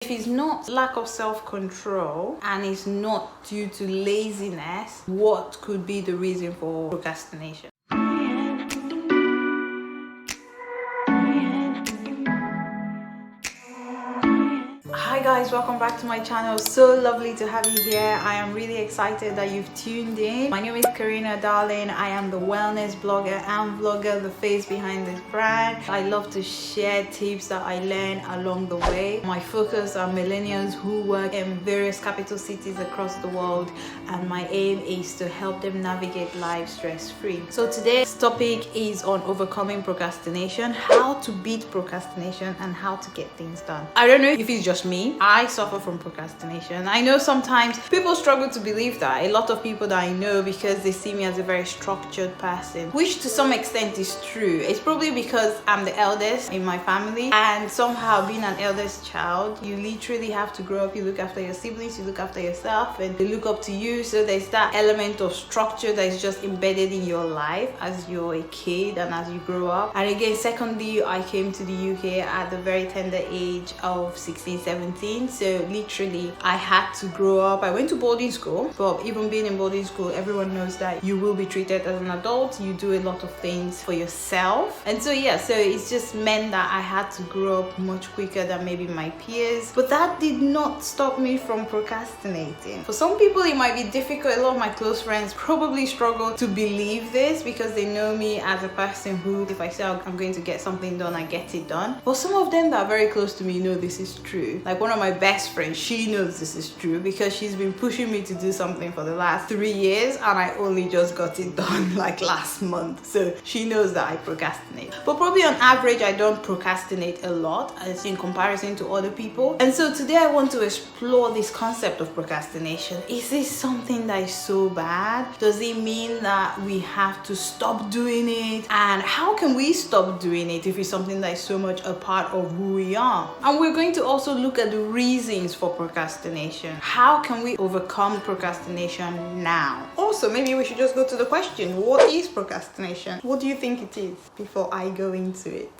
If it's not lack of self-control and it's not due to laziness, what could be the reason for procrastination? Hi guys, welcome back to my channel. So lovely to have you here. I am really excited that you've tuned in. My name is Carina, darling. I am the wellness blogger and vlogger, the face behind this brand. I love to share tips that I learn along the way. My focus are millennials who work in various capital cities across the world, and my aim is to help them navigate life stress-free. So today's topic is on overcoming procrastination, how to beat procrastination and how to get things done. I don't know if it's just me. I suffer from procrastination. I know sometimes people struggle to believe that. A lot of people that I know, because they see me as a very structured person, which to some extent is true. It's probably because I'm the eldest in my family, and somehow being an eldest child, you literally have to grow up. You look after your siblings, you look after yourself, and they look up to you. So there's that element of structure that is just embedded in your life as you're a kid and as you grow up. And again, secondly, I came to the UK at the very tender age of 16, 17. So literally I had to grow up. I went to boarding school, but even being in boarding school, everyone knows that you will be treated as an adult. You do a lot of things for yourself, and so yeah, so it's just meant that I had to grow up much quicker than maybe my peers. But that did not stop me from procrastinating. For some people it might be difficult. A lot of my close friends probably struggle to believe this because they know me as a person who, if I say I'm going to get something done, I get it done. But some of them that are very close to me know this is true. Like one of my best friends, she knows this is true because she's been pushing me to do something for the last 3 years, and I only just got it done like last month. So she knows that I procrastinate. But probably on average, I don't procrastinate a lot as in comparison to other people. And so today I want to explore this concept of procrastination. Is this something that is so bad? Does it mean that we have to stop doing it? And how can we stop doing it if it's something that is so much a part of who we are? And we're going to also look at the reasons for procrastination. How can we overcome procrastination now? Also, maybe we should just go to the question, what is procrastination? What do you think it is before I go into it?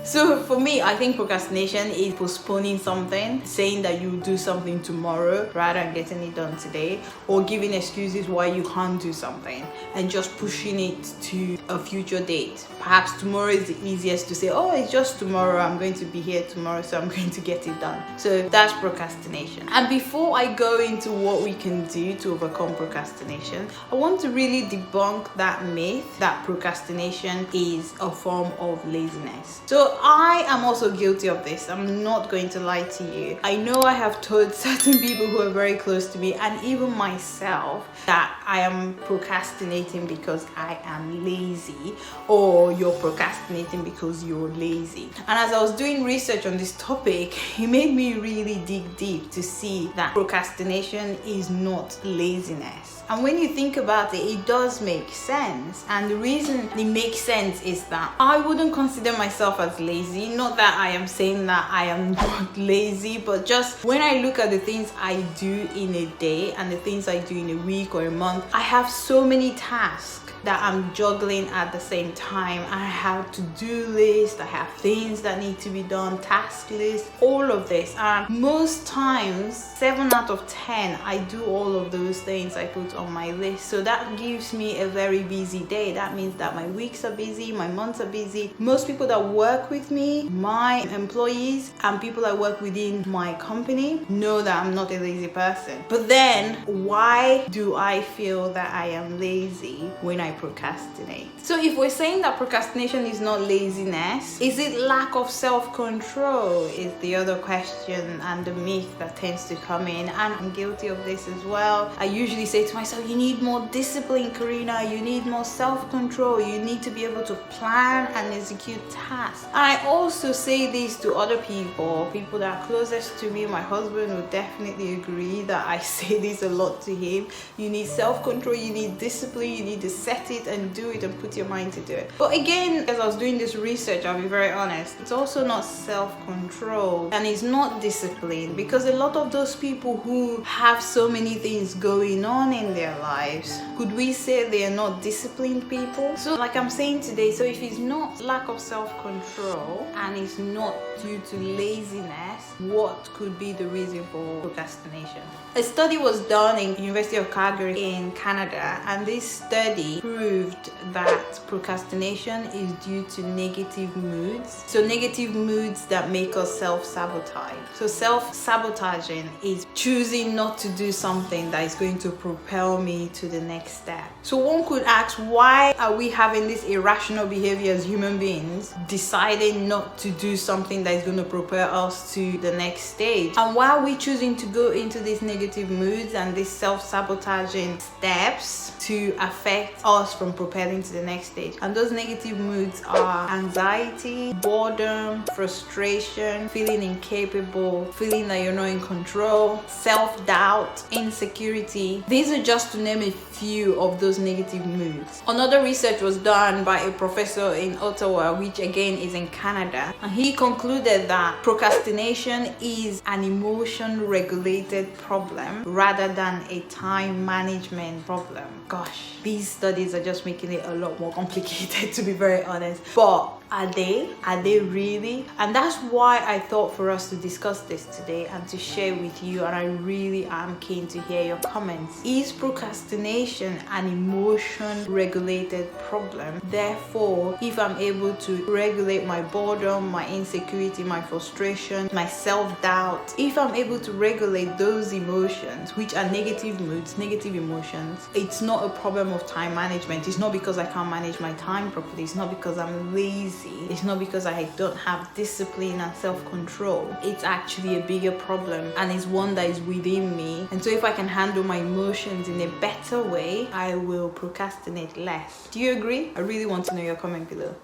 So for me, I think procrastination is postponing something, saying that you'll do something tomorrow rather than getting it done today, or giving excuses why you can't do something and just pushing it to a future date. Perhaps tomorrow is the easiest to say, oh, it's just tomorrow, I'm going to be here tomorrow, so I'm going to get it done. So that's procrastination. And before I go into what we can do to overcome procrastination, I want to really debunk that myth that procrastination is a form of laziness. So I am also guilty of this. I'm not going to lie to you. I know I have told certain people who are very close to me, and even myself, that I am procrastinating because I am lazy, or you're procrastinating because you're lazy. And as I was doing research on this topic, it made me really dig deep to see that procrastination is not laziness. And when you think about it, it does make sense. And the reason it makes sense is that I wouldn't consider myself as lazy. Not that I am saying that I am not lazy, but just when I look at the things I do in a day and the things I do in a week or a month, I have so many tasks that I'm juggling at the same time. I have to-do list, I have things that need to be done, task list, all of this. And most times, 7 out of 10, I do all of those things I put on my list. So that gives me a very busy day. That means that my weeks are busy, my months are busy. Most people that work with me, my employees and people I work within my company, know that I'm not a lazy person. But then, why do I feel that I am lazy when I procrastinate? So if we're saying that procrastination is not laziness, is it lack of self-control is the other question and the myth that tends to come in. And I'm guilty of this as well. I usually say to myself, you need more discipline, Carina, you need more self-control, you need to be able to plan and execute tasks. And I also say this to other people that are closest to me. My husband would definitely agree that I say this a lot to him. You need self-control, you need discipline, you need to set set it and do it and put your mind to do it. But again, as I was doing this research, I'll be very honest, it's also not self-control and it's not discipline, because a lot of those people who have so many things going on in their lives, could we say they are not disciplined people? So like I'm saying today, so if it's not lack of self-control and it's not due to laziness, what could be the reason for procrastination? A study was done in University of Calgary in Canada, and this study proved that procrastination is due to negative moods. So negative moods that make us self-sabotage. So self-sabotaging is choosing not to do something that is going to propel me to the next step. So one could ask, why are we having this irrational behavior as human beings, deciding not to do something that is going to propel us to the next stage? And why are we choosing to go into these negative moods and these self-sabotaging steps to affect us from propelling to the next stage? And those negative moods are anxiety, boredom, frustration, feeling incapable, feeling that you're not in control, self-doubt, insecurity. These are just to name a few of those negative moods. Another research was done by a professor in Ottawa, which again is in Canada, and he concluded that procrastination is an emotion regulated problem rather than a time management problem. Gosh, these studies are just making it a lot more complicated, to be very honest. But are they really? And that's why I thought for us to discuss this today and to share with you, and I really am keen to hear your comments. Is procrastination an emotion regulated problem? Therefore, if I'm able to regulate my boredom, my insecurity, my frustration, my self-doubt, if I'm able to regulate those emotions, which are negative moods, negative emotions, it's not a problem of time management. It's not because I can't manage my time properly. It's not because I'm lazy. It's not because I don't have discipline and self-control. It's actually a bigger problem, and it's one that is within me. And so if I can handle my emotions in a better way, I will procrastinate less. Do you agree? I really want to know your comment below.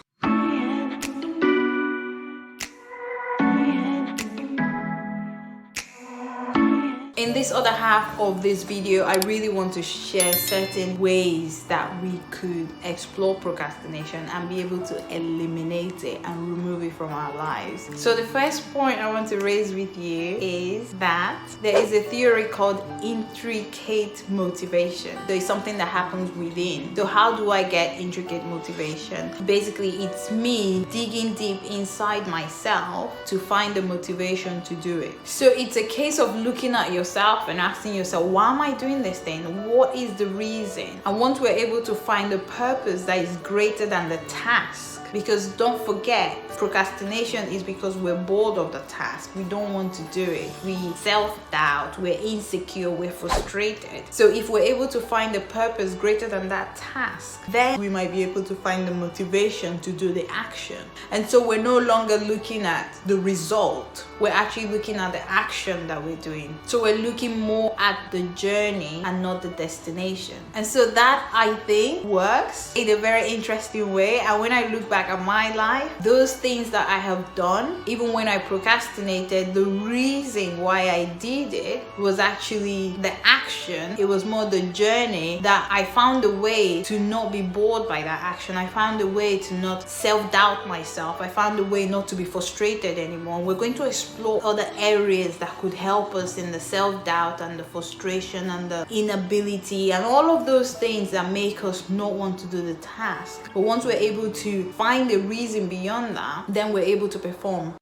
In this other half of this video, I really want to share certain ways that we could explore procrastination and be able to eliminate it and remove it from our lives. So the first point I want to raise with you is that there is a theory called intricate motivation. There is something that happens within. So how do I get intricate motivation? Basically, it's me digging deep inside myself to find the motivation to do it. So it's a case of looking at yourself and asking yourself, why am I doing this thing? What is the reason? And once we're able to find a purpose that is greater than the task, because don't forget, procrastination is because we're bored of the task. We don't want to do it. We self-doubt, we're insecure, we're frustrated. So if we're able to find a purpose greater than that task, then we might be able to find the motivation to do the action. And so we're no longer looking at the result. We're actually looking at the action that we're doing. So we're looking more at the journey and not the destination. And so that, I think, works in a very interesting way. And when I look back at my life, those things that I have done, even when I procrastinated, the reason why I did it was actually the action. It was more the journey, that I found a way to not be bored by that action. I found a way to not self-doubt myself. I found a way not to be frustrated anymore. We're going to explore other areas that could help us in the self-doubt and the frustration and the inability and all of those things that make us not want to do the task. But once we're able to find a reason beyond that, then we're able to perform.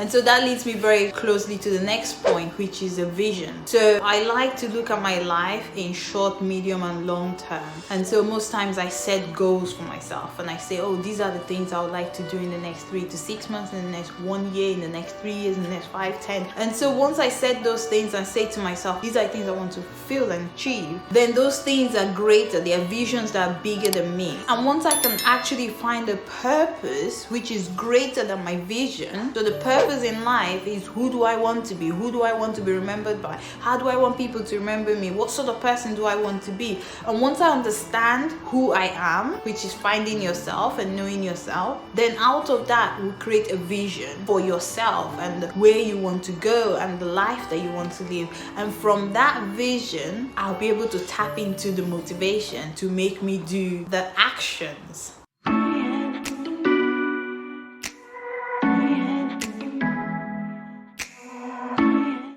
And so that leads me very closely to the next point, which is a vision. So I like to look at my life in short, medium, and long term. And so most times I set goals for myself and I say, oh, these are the things I would like to do in the next 3 to 6 months, in the next 1 year, in the next 3 years, in the next 5, 10. And so once I set those things and say to myself, these are things I want to fulfill and achieve, then those things are greater. They are visions that are bigger than me. And once I can actually find a purpose which is greater than my vision, so the purpose purpose in life is, who do I want to be? Who do I want to be remembered by? How do I want people to remember me? What sort of person do I want to be? And once I understand who I am, which is finding yourself and knowing yourself, then out of that will create a vision for yourself and where you want to go and the life that you want to live. And from that vision, I'll be able to tap into the motivation to make me do the actions.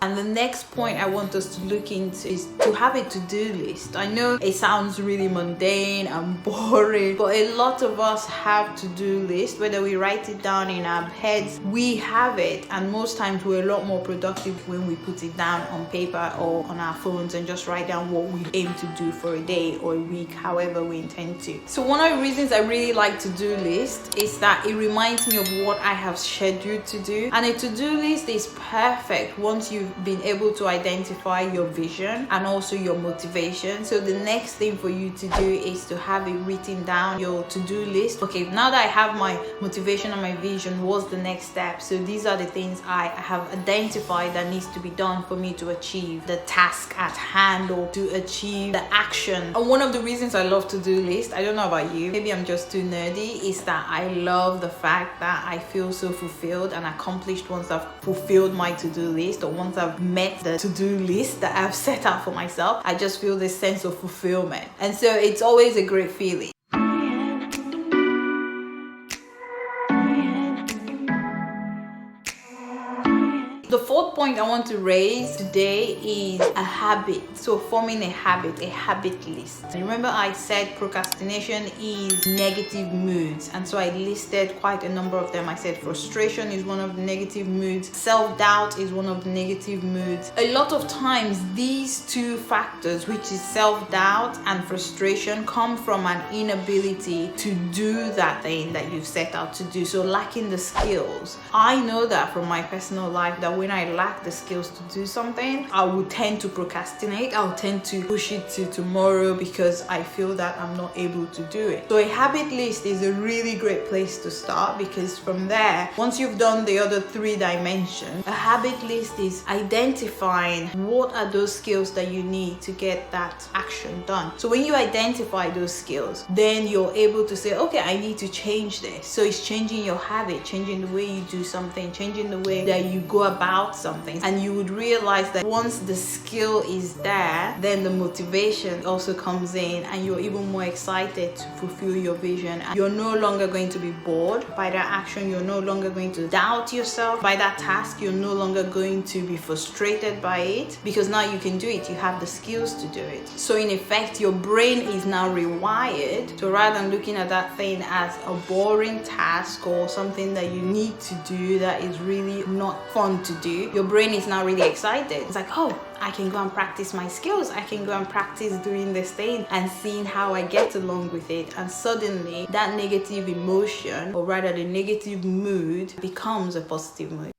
And the next point I want us to look into is to have a to-do list. I know it sounds really mundane and boring, but a lot of us have to-do lists. Whether we write it down in our heads, we have it, and most times we're a lot more productive when we put it down on paper or on our phones and just write down what we aim to do for a day or a week, however we intend to. So one of the reasons I really like to-do list is that it reminds me of what I have scheduled to do, and a to-do list is perfect once you've been able to identify your vision and also your motivation. So the next thing for you to do is to have it written down, your to-do list. Okay, now that I have my motivation and my vision, what's the next step? So these are the things I have identified that needs to be done for me to achieve the task at hand or to achieve the action. And one of the reasons I love to-do list, I don't know about you, maybe I'm just too nerdy, is that I love the fact that I feel so fulfilled and accomplished once I've fulfilled my to-do list, or once I've met the to-do list that I've set out for myself. I just feel this sense of fulfillment, and so it's always a great feeling. The fourth point I want to raise today is a habit. So forming a habit list. Remember I said procrastination is negative moods, and so I listed quite a number of them. I said frustration is one of the negative moods, self-doubt is one of the negative moods. A lot of times these two factors, which is self-doubt and frustration, come from an inability to do that thing that you've set out to do. So lacking the skills. I know that from my personal life that when I lack the skills to do something, I will tend to procrastinate. I'll tend to push it to tomorrow because I feel that I'm not able to do it. So a habit list is a really great place to start, because from there, once you've done the other three dimensions, a habit list is identifying what are those skills that you need to get that action done. So when you identify those skills, then you're able to say, okay, I need to change this. So it's changing your habit, changing the way you do something, changing the way that you go about something. And you would realize that once the skill is there, then the motivation also comes in, and you're even more excited to fulfill your vision. And you're no longer going to be bored by that action. You're no longer going to doubt yourself by that task. You're no longer going to be frustrated by it, because now you can do it. You have the skills to do it. So in effect, your brain is now rewired. So rather than looking at that thing as a boring task or something that you need to do that is really not fun to do, your brain is now really excited. It's like, oh, I can go and practice my skills. I can go and practice doing this thing and seeing how I get along with it. And suddenly that negative emotion, or rather the negative mood, becomes a positive mood.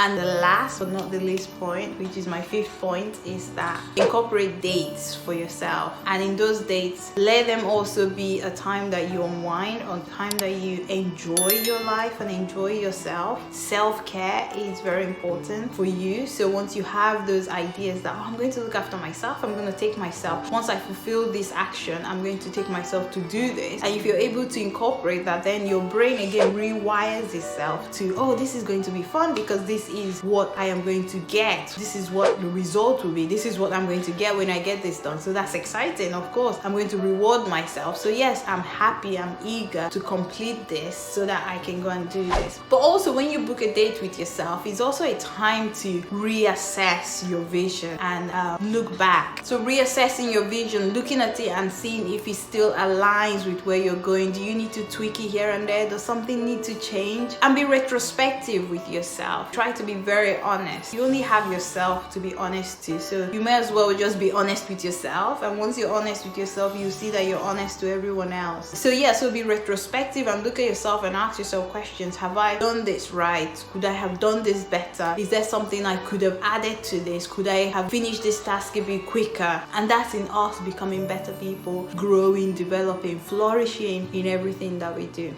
And the last but not the least point, which is my fifth point, is that incorporate dates for yourself. And in those dates, let them also be a time that you unwind, or time that you enjoy your life and enjoy yourself. Self-care is very important for you. So once you have those ideas that, oh, I'm going to look after myself, I'm going to take myself, once I fulfill this action, I'm going to take myself to do this. And if you're able to incorporate that, then your brain again rewires itself to, oh, this is going to be fun because this is what I am going to get. This is what the result will be. This is what I'm going to get when I get this done. So that's exciting. Of course, I'm going to reward myself. So yes, I'm happy, I'm eager to complete this so that I can go and do this. But also, when you book a date with yourself, it's also a time to reassess your vision and look back. So reassessing your vision, looking at it and seeing if it still aligns with where you're going. Do you need to tweak it here and there? Does something need to change? And be retrospective with yourself. Try to be very honest. You only have yourself to be honest to, so you may as well just be honest with yourself, and once you're honest with yourself, you see that you're honest to everyone else. So yeah, so be retrospective and look at yourself and ask yourself questions. Have I done this right? Could I have done this better? Is there something I could have added to this? Could I have finished this task a bit quicker? And that's in us becoming better people, growing, developing, flourishing in everything that we do.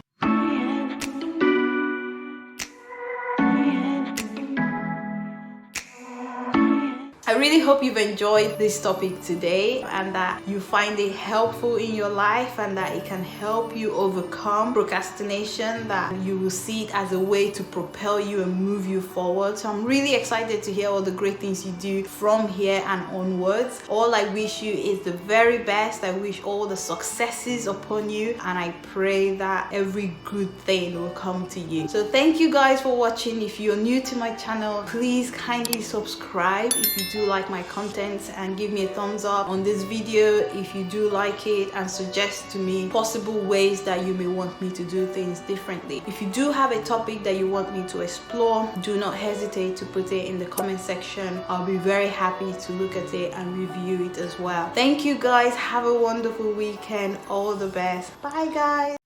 I really hope you've enjoyed this topic today and that you find it helpful in your life and that it can help you overcome procrastination, that you will see it as a way to propel you and move you forward. So I'm really excited to hear all the great things you do from here and onwards. All I wish you is the very best. I wish all the successes upon you, and I pray that every good thing will come to you. So thank you guys for watching. If you're new to my channel, please kindly subscribe if you do like my content, and give me a thumbs up on this video if you do like it, and suggest to me possible ways that you may want me to do things differently. If you do have a topic that you want me to explore, do not hesitate to put it in the comment section. I'll be very happy to look at it and review it as well. Thank you guys. Have a wonderful weekend. All the best. Bye guys.